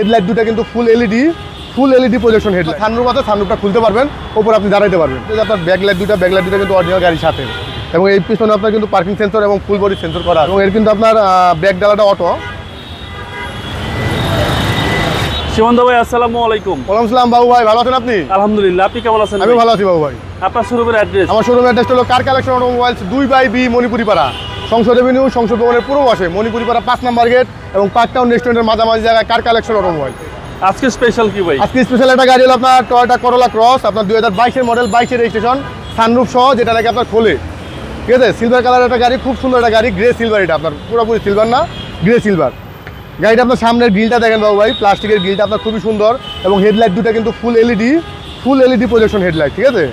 Headlight দুটো কিন্তু ফুল LED projection headlight. Sunroof আছে, সানরুফটা খুলতে পারবেন, ওপর আপনি দাঁড়াইতে পারবেন। আপনার ব্যাকলাইট দুটো কিন্তু অরিজিনাল গাড়ির সাথে, এবং এই পিছনে আপনার কিন্তু পার্কিং সেন্সর এবং ফুল বডি সেন্সর করা, এবং এর কিন্তু আপনার ব্যাক ডালাটা অটো। সীমান্ত ভাই আসসালামু আলাইকুম। ওয়ালাইকুম আসসালাম বাবু ভাই, ভালো আছেন আপনি? আলহামদুলিল্লাহ, আপনি কেমন আছেন? আমি ভালো আছি বাবু ভাই। আপনার শোরুমের অ্যাড্রেস? আমার শোরুমের অ্যাড্রেস হলো car collection automobiles 2/B Manipuri পাড়া, সংসদ এভিনিউ, সংসদ ভবনের পূর্ব পাশে, মণিপুরি পাড়া 5 নম্বর গেট এবং পার্ক টাউন রেস্টুরেন্টের মাঝামাঝি জায়গায় কার কালেকশন অটোমোবাইল। আজকে স্পেশাল কি ভাই? আজকে স্পেশাল একটা গাড়ি হলো আপনার টয়োটা করোলা ক্রস, আপনার 2022 মডেল, 22 রেজিস্ট্রেশন, সানরুফ সহ, যেটা নাকি আপনার খোলে, ঠিক আছে? সিলভার কালার একটা গাড়ি, খুব সুন্দর একটা গাড়ি, গ্রে সিলভার। এটা আপনার পুরোপুরি সিলভার না, গ্রে সিলভার গাড়িটা। আপনার সামনের গ্রিলটা দেখেন বাবু ভাই, প্লাস্টিকের গ্রিলটা আপনার খুবই সুন্দর, এবং হেডলাইট দুটো কিন্তু ফুল এলইডি প্রজেকশন হেডলাইট, ঠিক আছে?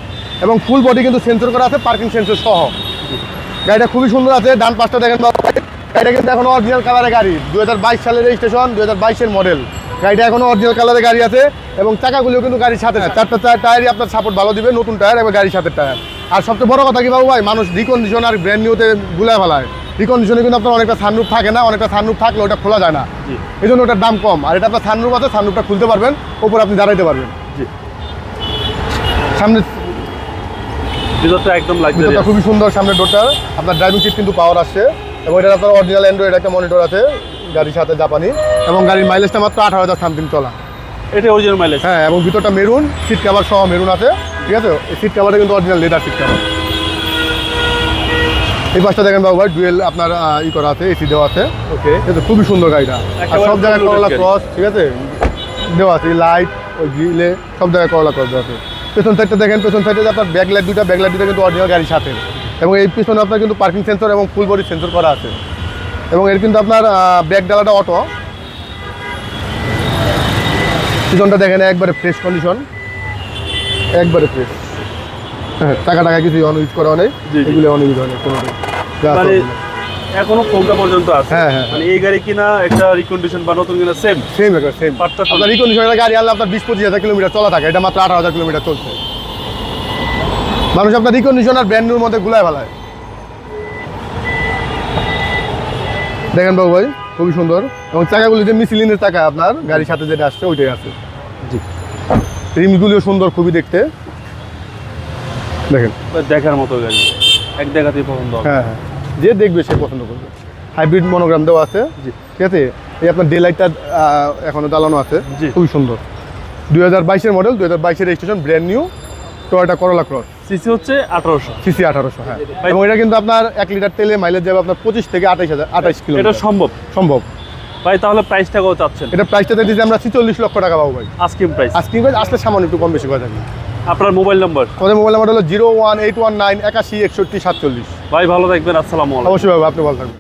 এবং ফুল বডি কিন্তু সেন্সর করা আছে, পার্কিং সেন্সর সহ। গাড়িটা খুবই সুন্দর আছে। ডান পাশটা দেখেন বাবু ভাই, গাড়িটা কিন্তু এখনো অরিজিনাল কালারের গাড়ি, 2022 সালের রেজিস্ট্রেশন, 2022 মডেল। গাড়িটা এখনো অরিজিনাল কালারের গাড়ি আছে, এবং চাকাগুলিও কিন্তু গাড়ির সাথে না। চারটা টায়ারই আপনার সাপোর্ট ভালো দিবে, নতুন টায়ার এবং গাড়ির সাথে টায়ার। আর সবচেয়ে বড় কথা কি বাবু ভাই, মানুষ রিকন্ডিশন আর ব্র্যান্ড নিউতে গুলায় ফেলায়। রিকন্ডিশনে কিন্তু আপনার অনেকটা সানরুফ থাকে না, অনেকটা সানরুফ থাকলে ওটা খোলা যায় না, এই জন্য ওটার দাম কম। আর এটা আপনার সানরুফ আছে, সানরুফটা খুলতে পারবেন, ওপর আপনি দাঁড়াইতে পারবেন। সামনে ভিতরটা একদম লাক্সারি, খুবই সুন্দর। সামনে ডোরটা আপনার ড্রাইভিং সিট কিন্তু পাওয়ার আসছে, এবং এটা আপনার অরিজিনাল অ্যান্ড্রয়েড একটা মনিটর আছে গাড়ির সাথে, জাপানি, এবং গাড়ির মাইলেজটা মাত্র 18,000 সামথিং চলা। এটা অরিজিনাল মাইলেজ? হ্যাঁ, এবং ভিতরটা মেরুন, সিট কভার সহ মেরুন আছে, ঠিক আছে? এই সিট কভারটা কিন্তু অরিজিনাল লেদার সিট কভার। এই পাশটা দেখেন বাবু ভাই, ডুয়েল আপনার করা আছে, এসি দেওয়া আছে, ওকে। এটা খুবই সুন্দর গাড়িটা। আর সব জায়গায় করলা ক্রস, ঠিক আছে, দেওয়া আছে, লাইট ওই গ্রিলে সব জায়গায় করলা ক্রস দেওয়া আছে। পেছন সাইডটা দেখেন, পেছন সাইডে আপনার ব্যাকলাইট দুটো কিন্তু অরিজিনাল গাড়ির সাথে, এবং এই পিছনে আপনার কিন্তু পার্কিং সেন্সর এবং ফুল বডি সেন্সর করা আছে, এবং এর কিন্তু আপনার ব্যাক ডালাটা অটো। পিছনটা দেখেন একবারে ফ্রেশ কন্ডিশন, একবারে ফ্রেশ। হ্যাঁ, টাকা কিছু ইউজ করা নেই, এগুলো অনেক ইউজ হয় না কোনো। এখনো কোনটা পর্যন্ত আছে? হ্যাঁ হ্যাঁ, মানে এই গাড়ি কিনা একটা রিকন্ডিশন বা নতুন কিনা সেম একবার সেম। আপনার রিকন্ডিশনের গাড়ি আনলে আপনার 20-25 কিলোমিটার চলা থাকে, এটা মাত্র 18,000 কিলোমিটার চলছে। মানুষ আপনার রিকন্ডিশন আর ব্র্যান্ড নিউর মধ্যে গুলায় ফেলায়। দেখেন বাবু ভাই, খুবই সুন্দর, এবং চাকাগুলি যে মিসিলিনের চাকা আপনার গাড়ির সাথে যেটা আসছে ওইটাই আছে। জি, রিমগুলিও সুন্দর খুবই দেখতে, দেখেন দেখার মতো গাড়ি, এক দেখাতেই পছন্দ হবে। হ্যাঁ হ্যাঁ, যে দেখবে সে পছন্দ করবে। হাইব্রিড মনোগ্রাম দেওয়া আছে, জি, ঠিক আছে? এই আপনার ডে লাইটটা এখনো জ্বালানো আছে, খুবই সুন্দর। 2022 model, 2022 registration, brand new Toyota করোলা ক্রস। সিসি হচ্ছে 1800? সিসি 1800, হ্যাঁ। এবং এটা কিন্তু আপনার 1 লিটার তেলে মাইলেজ যাবে আপনার 25 থেকে 28 কিলোমিটার। এটা সম্ভব ভাই? তাহলে প্রাইসটা কত চাচ্ছেন? এটা প্রাইসটা দিয়েছি আমরা 46 লক্ষ টাকা বাবু ভাই। Asking price? আস্কিং প্রাইস আসলে সামান্য একটু কম বেশি করে থাকি। আপনার মোবাইল নাম্বার? আমাদের মোবাইল নাম্বার হলো 01819 81 61 47। ভাই ভালো থাকবেন, আসসালামু আলাইকুম। অবশ্যই ভাই, আপনি ভালো থাকবেন।